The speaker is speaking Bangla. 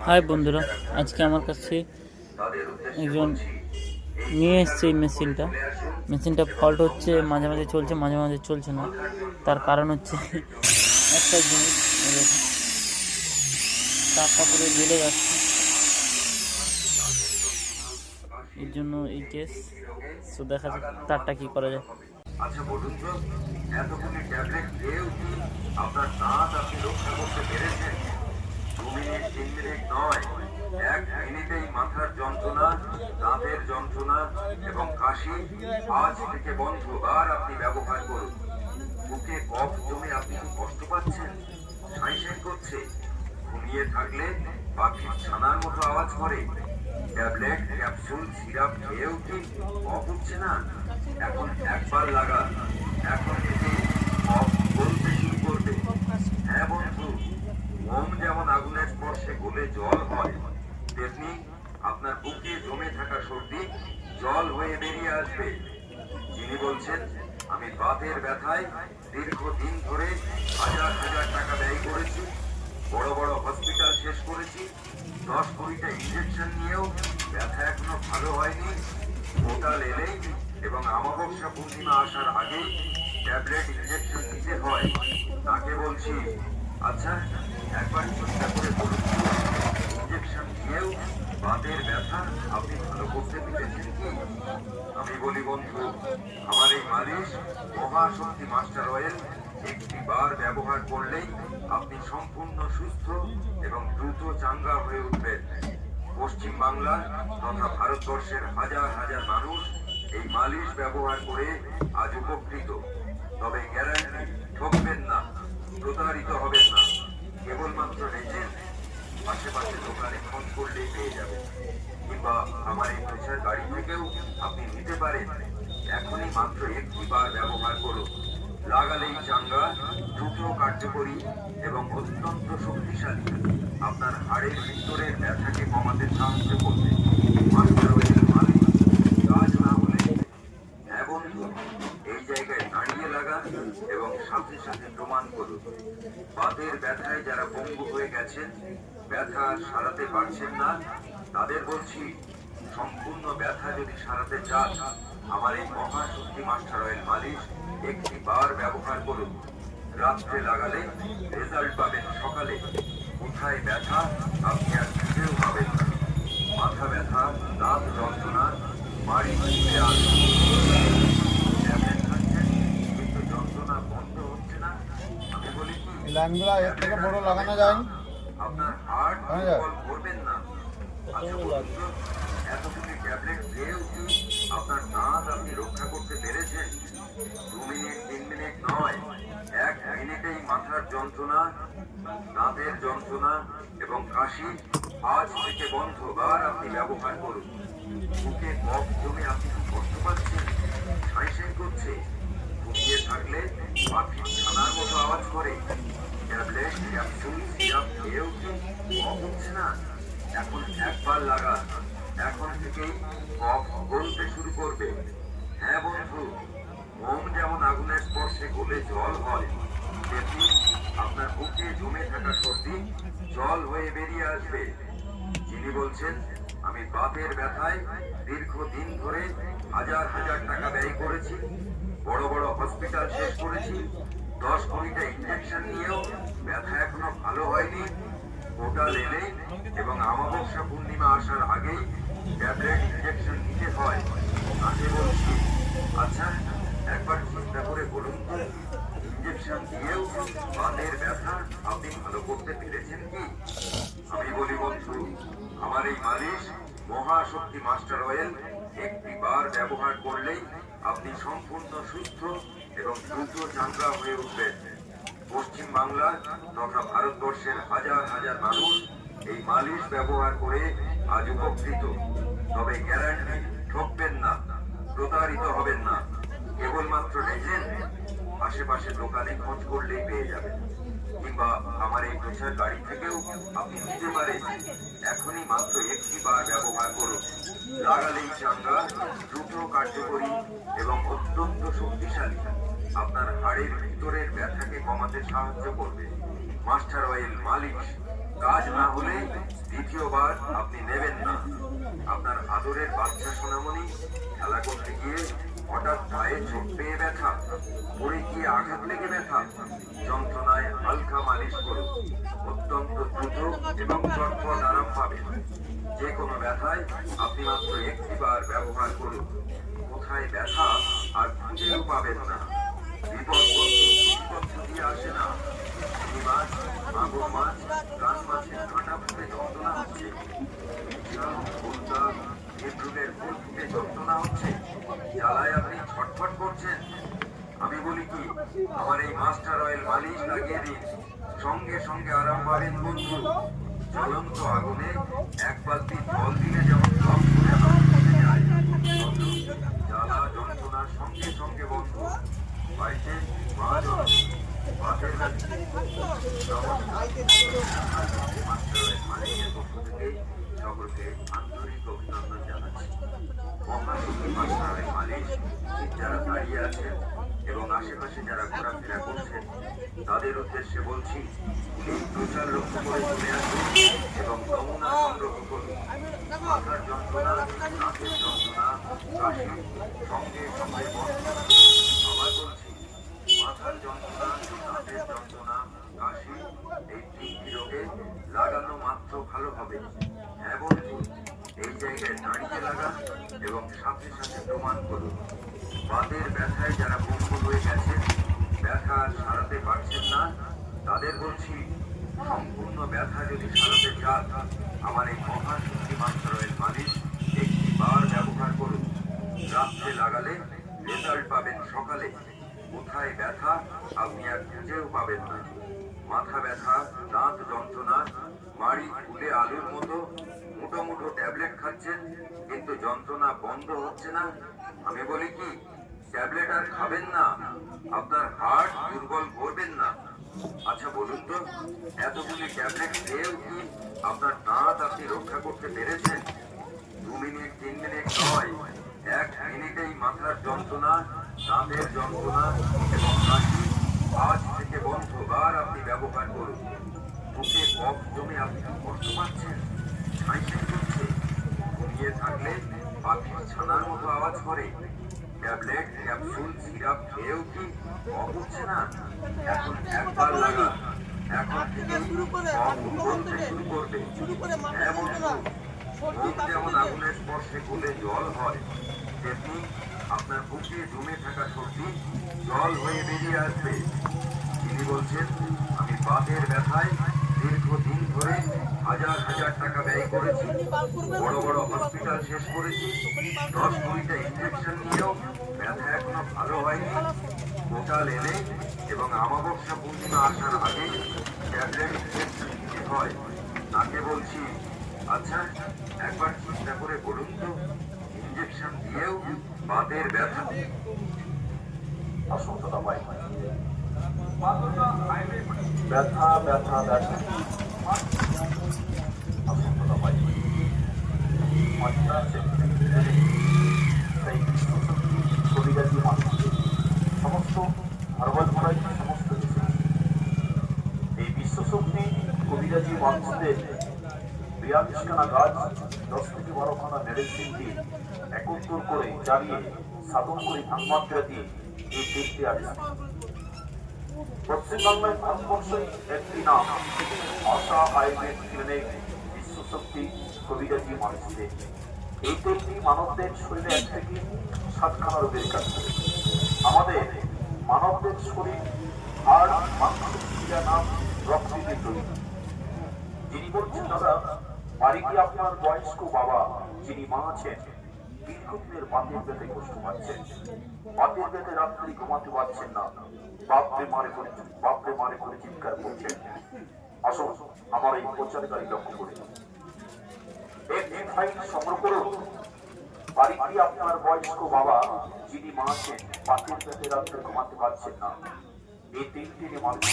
হাই বন্ধুরা, আজকে আমার কাছে একজন নিয়ে এসছে এই মেশিনটা ফল্ট হচ্ছে, মাঝে মাঝে চলছে, মাঝে মাঝে চলছে না। তার কারণ হচ্ছে একটা জিনিস, তারটা পুরো জ্বলে যাচ্ছে, এর জন্য এই কেস। তো দেখা যাক তারটা কি করা যায়। আচ্ছা বলুন তো, এতগুলি ট্যাবলেট খেয়েও কি আপনার দাঁত আপনি রক্ষা করতে পেরেছেন? 2 মিনিট 3 মিনিট নয়, 1 মিনিটেই মাথার যন্ত্রণা, দাঁতের যন্ত্রণা এবং কাশি আজ থেকে বন্ধ। আর আপনি ব্যবহার করুন। বুকে কফ জমে আপনি কি কষ্ট পাচ্ছেন? সাঁই করছে? ঘুমিয়ে থাকলে পাখির ছানার মতো আওয়াজ করে? ট্যাবলেট, ক্যাপসুল, সিরাপ খেয়েও কি কফ উঠছে না? এখন একবার লাগা, এখন থেকে কফ গলতে শুরু করবে। হ্যাঁ বন্ধু, মোম যেমন আগুনের স্পর্শে গলে জল হয়, তেমনি আপনার বুকে জমে থাকা সর্দি জল হয়ে বেরিয়ে আসবে। যিনি বলছেন আমি বাতের ব্যথায় দীর্ঘদিন ধরে হাজার হাজার টাকা ব্যয় করেছি, বড় বড় হসপিটাল শেষ করেছি, 10-20টা ইঞ্জেকশন নিয়েও ব্যথা এখনো ভালো হয়নি, পোর্টাল এলেই এবং অমাবস্যা পূর্ণিমা আসার আগে ট্যাবলেট ইঞ্জেকশন নিতে হয়, তাকে বলছি। আচ্ছা একবার চিন্তা করে বলুন, ইঞ্জেকশন দিয়েও বাতের ব্যথা আপনি ভালো করতে পেরেছেন কি? আমি বলি বন্ধু, আমার এই মালিশ মহাশক্তি মাস্টার অয়েল একটি বার ব্যবহার করলেই আপনি সম্পূর্ণ সুস্থ এবং দ্রুত চাঙ্গা হয়ে উঠবেন। পশ্চিম বাংলা তথা ভারতবর্ষের হাজার হাজার মানুষ এই মালিশ ব্যবহার করে আজ উপকৃত। তবে গ্যারান্টি, ঠকবেন না, প্রতারিত হবেন না। কেবলমাত্র নিজের আশেপাশে দোকানে ফোন করলেই পেয়ে যাবেন, কিংবা আমার এই পয়সার গাড়ি থেকেও আপনি নিতে পারেন। এখনই মাত্র একটি বার ব্যবহার করুন। লাগালেই চাঙ্গা, দ্রুত কার্যকরী এবং অত্যন্ত শক্তিশালী। আপনার হাড়ের ভিতরের ব্যথাকে কমাতে সাহায্য করবে। মাস্টার অয়েল মালিশ, কাজ না হলে। হ্যাঁ বন্ধু, এই জায়গায় দাঁড়িয়ে লাগান এবং সাথে সাথে প্রমাণ করুন। বাতের ব্যথায় যারা পঙ্গু হয়ে গেছেন, ব্যথা সারাতে পারছেন না, তাদের বলছি সম্পূর্ণ ব্যথা যদি সারাতে চান, আমার এই মহাশক্তি মাস্টার অয়েল মালিশ একটি বার ব্যবহার করুন। রাত্রে লাগালে রেজাল্ট পাবেন সকালে। কোথায় ব্যথা আপনি আর খুঁজেও পাবেন না। মাথা ব্যথা, দাঁত যন্ত্রণা, বাড়ি ফিরে আসুন। ট্যাবলেট খাচ্ছেন কিন্তু যন্ত্রণা বন্ধ হচ্ছে না। আমি বলি কি, লাইনগুলো এর থেকে বড় লাগানো যায়? আপনার হার্ট দুর্বল করবেন না। আচ্ছা বলুন তো, এতগুলি ট্যাবলেট খেয়েও কি আপনার দাঁত আপনি রক্ষা করতে পেরেছেন? 2 মিনিট 3 মিনিট নয়, 1 মিনিটেই মাথার যন্ত্রণা, দাঁতের যন্ত্রণা এবং কাশি আজ থেকে বন্ধ। আর আপনি ব্যবহার করুন। বুকে কফ জমে আপনি কি কষ্ট পাচ্ছেন? সাঁই করছে? ঘুমিয়ে থাকলে পাখির ছানার মতো আওয়াজ করে? ট্যাবলেট, ক্যাপসুল, সিরাপ খেয়েও কি কফ উঠছে না? এখন একবার লাগা, এখন থেকেই কফ গলতে শুরু করবে। হ্যাঁ বন্ধু, মোম যেমন আগুনের স্পর্শে গলে জল হয়, তেমনি আপনার বুকে জমে থাকা সর্দি জল হয়ে বেরিয়ে আসবে। যিনি বলছেন আমি বাতের ব্যথায় দীর্ঘদিন ধরে হাজার হাজার টাকা ব্যয় করেছি, বড় বড় হসপিটাল শেষ করেছি, 10-20টা ইঞ্জেকশন নিয়েও ব্যথা এখনো ভালো হয়নি, পোর্টাল এলেই এবং অমাবস্যা পূর্ণিমা আসার আগেই ট্যাবলেট ইঞ্জেকশন নিতে হয়, তাকে বলছি। আচ্ছা একবার চিন্তা করে বলুন তো, ইঞ্জেকশন দিয়েও বাতের ব্যথা আপনি ভালো করতে পেরেছেন কি? আমি বলি বন্ধু, আমার এই মালিশ মহাশক্তি মাস্টার অয়েল একটি বার ব্যবহার করলেই আপনি সম্পূর্ণ সুস্থ এবং দ্রুত চাঙ্গা হয়ে উঠবেন। পশ্চিম বাংলা তথা ভারতবর্ষের হাজার হাজার মানুষ এই মালিশ ব্যবহার করে আজ উপকৃত। তবে গ্যারান্টি, ঠকবেন না, প্রতারিত হবেন না। কেবলমাত্র নিজের আশেপাশে দোকানে খোঁজ করলেই পেয়ে যাবেন, কিংবা আমার এই পয়সার গাড়ি থেকেও আপনি নিতে পারেন। এখনই মাত্র একটি বার ব্যবহার করুন। লাগালেই চাঙ্গা, দ্রুত কার্যকরী এবং অত্যন্ত শক্তিশালী। আপনার হাড়ের ভিতরের ব্যথাকে কমাতে সাহায্য করবে। মাস্টার অয়েল মালিশ, কাজ না হলে দ্বিতীয় দ্বিতীয়বার আপনি নেবেন না। আপনার আদরের বাচ্চা সোনামণি খেলা করতে গিয়ে হঠাৎ পায়ে চোট পেয়ে ব্যথা, পড়ে গিয়ে আঘাত লেগে ব্যথা, যন্ত্রণায় হালকা মালিশ করুন। অত্যন্ত দ্রুত এবং চটপট আরাম পাবেন। যে কোনো ব্যথায় আপনি মাত্র একটিবার ব্যবহার করুন। কোথায় ব্যথা আর খুঁজেও পাবেন না। বিপদ বস্তু দিয়ে আসে না। চিংড়ি মাছ, মাগুর মাছ, কান মাছের কাঁটা ফুটে যন্ত্রণা হচ্ছে, এপ্রিলের ফুল ফুটে যন্ত্রণা হচ্ছে, জ্বালায় আপনি ছটফট করছেন। আমি বলি কি, আমার এই মাস্টার অয়েল মালিশ লাগিয়ে দিন, সঙ্গে সঙ্গে আরাম পাবেন বন্ধু। জ্বলন্ত আগুনে এক বালতি জল দিলে যেমন সব করে আগুন নিভে যায়, জ্বালা যন্ত্রণার সঙ্গে সঙ্গে বন্ধ। বাড়িতে মা জননী, বাতের ব্যথা, মালিশের পক্ষ থেকে সকলকে আন্তরিক অভিনন্দন জানাচ্ছি। মহাশক্তি মাস্টার অয়েল মালিশ যারা দাঁড়িয়ে আছেন এবং আশেপাশে যারা ঘোরাফেরা করছেন তাদের উদ্দেশ্যে বলছি, প্রচার লক্ষ্য করে চলে আসুন এবং নমুনা সংগ্রহ করুন। মাথার যন্ত্রণা, নাকের যন্ত্রণা, কাশি সঙ্গে সঙ্গে বন্ধ। আবার বলছি, মাথার যন্ত্রণা, নাকের যন্ত্রণা, কাশি এই তিনটি রোগে লাগানো মাত্র ভালো হবে। হ্যাঁ বন্ধু, এই জায়গায় দাঁড়িয়ে লাগান এবং সাথে সাথে প্রমাণ করুন। বাতের ব্যথায় যারা বন্ধ হয়ে গেছেন, ব্যথা সারাতে পারছেন না, তাদের বলছি, সম্পূর্ণ ব্যথা যদি সারাতে চান, আমার এই মহাশক্তি মাস্টার অয়েল মালিশ একটিবার ব্যবহার করুন। রাত্রে লাগালে রেজাল্ট পাবেন সকালে। কোথায় ব্যথা আপনি আর খুঁজেও পাবেন না। মাথা ব্যথা, দাঁত যন্ত্রণা, মাড়ি ফুলে আলুর মতো মুঠো মুঠো ট্যাবলেট খাচ্ছেন কিন্তু যন্ত্রণা বন্ধ হচ্ছে না। আমি বলি কি, ট্যাবলেট আর খাবেন না, আপনার হার্ট দুর্বল করবেন না। আচ্ছা বলুন তো, এতগুলি ট্যাবলেট খেয়েও কি আপনার দাঁত আপনি রক্ষা করতে পেরেছেন? 2 মিনিট 3 মিনিট নয়, 1 মিনিটেই মাথার যন্ত্রণা, দাঁতের যন্ত্রণা এবং কাশি আজ থেকে বন্ধবার আপনি ব্যবহার করুন। বুকে কফ জমে আপনি কষ্ট পাচ্ছেন, হাইসে চলছে, ঘুমিয়ে থাকলে পাখির ছানার মতো আওয়াজ করে, ট্যাবলেট, ক্যাপসুল, সিরাপ খেয়েও কি কফ হচ্ছে না? এখন একবার লাগান, এখন থেকে কফ বলতে শুরু করবে। হ্যাঁ বন্ধু, মন যেমন আগুনের স্পর্শে গলে জল হয়, তেমনি আপনার বুকে জমে থাকা সর্দি জল হয়ে বেরিয়ে আসবে। তিনি বলছেন, আমি বাতের ব্যথায় দীর্ঘদিন ধরে হাজার হাজার টাকা ব্যয় করেছি, বড় বড় হসপিটাল শেষ করেছি, 10-20টা ইনজেকশন নিয়েও ব্যথা এখনো ভালো হয়নি। কোটাল এনে এবং অমাবস্যা পূর্ণিমা আসার আগে ট্যাবলেট ইনজেকশন দিতে হয়। তাকে বলছি, আচ্ছা একবার চিন্তা করে বলুন তো, ইনজেকশন দিয়েও বাতের ব্যথা আসন্ততা পাই, ব্যথা ব্যথা ব্যথা আসন্ততা পাই, কবিরাজি মানুষ সমস্ত হার্বাল ভ্যারাইটি সমস্ত কিছু। এই বিশ্বশক্তি কবিরাজি মানুষদের 42খানা গাছ, 10 থেকে 12খানা মেডিসিন দিয়ে একত্র করে জ্বালিয়ে সাধন করে ধানমাত্রা দিয়ে এই তেলটি আসে। পশ্চিমবাংলায় ভারতবর্ষই একটি নাম, আশা আয়ুর্বেদ ক্লিনিক বিশ্বশক্তি কবিরাজি মানুষদের। এই তেলটি মানবদের শরীরে 1 থেকে 7খানা রোগের কাজ করে। আমাদের মানবদের শরীর আর মাংস নাম রক্ত দিয়ে তৈরি। যিনি বলছেন, দাদা বাড়ি কি আপনার বয়স্ক বাবা যিনি মা আছেন, দীর্ঘদিনের বাতের ব্যথে কষ্ট পাচ্ছেন, বাতের ব্যথে রাত্রি ঘুমাতে পারছেন না, বাপরে মারে করে চিৎকার করছেন, আসুন আমার এই প্রচারকারী লক্ষ্য করে এই ফাইল সংগ্রহ করুন। বাড়ি কি আপনার বয়স্ক বাবা যিনি মা আছেন, বাতের ব্যথে রাত্রে ঘুমাতে পারছেন না, এই 3টি মানুষ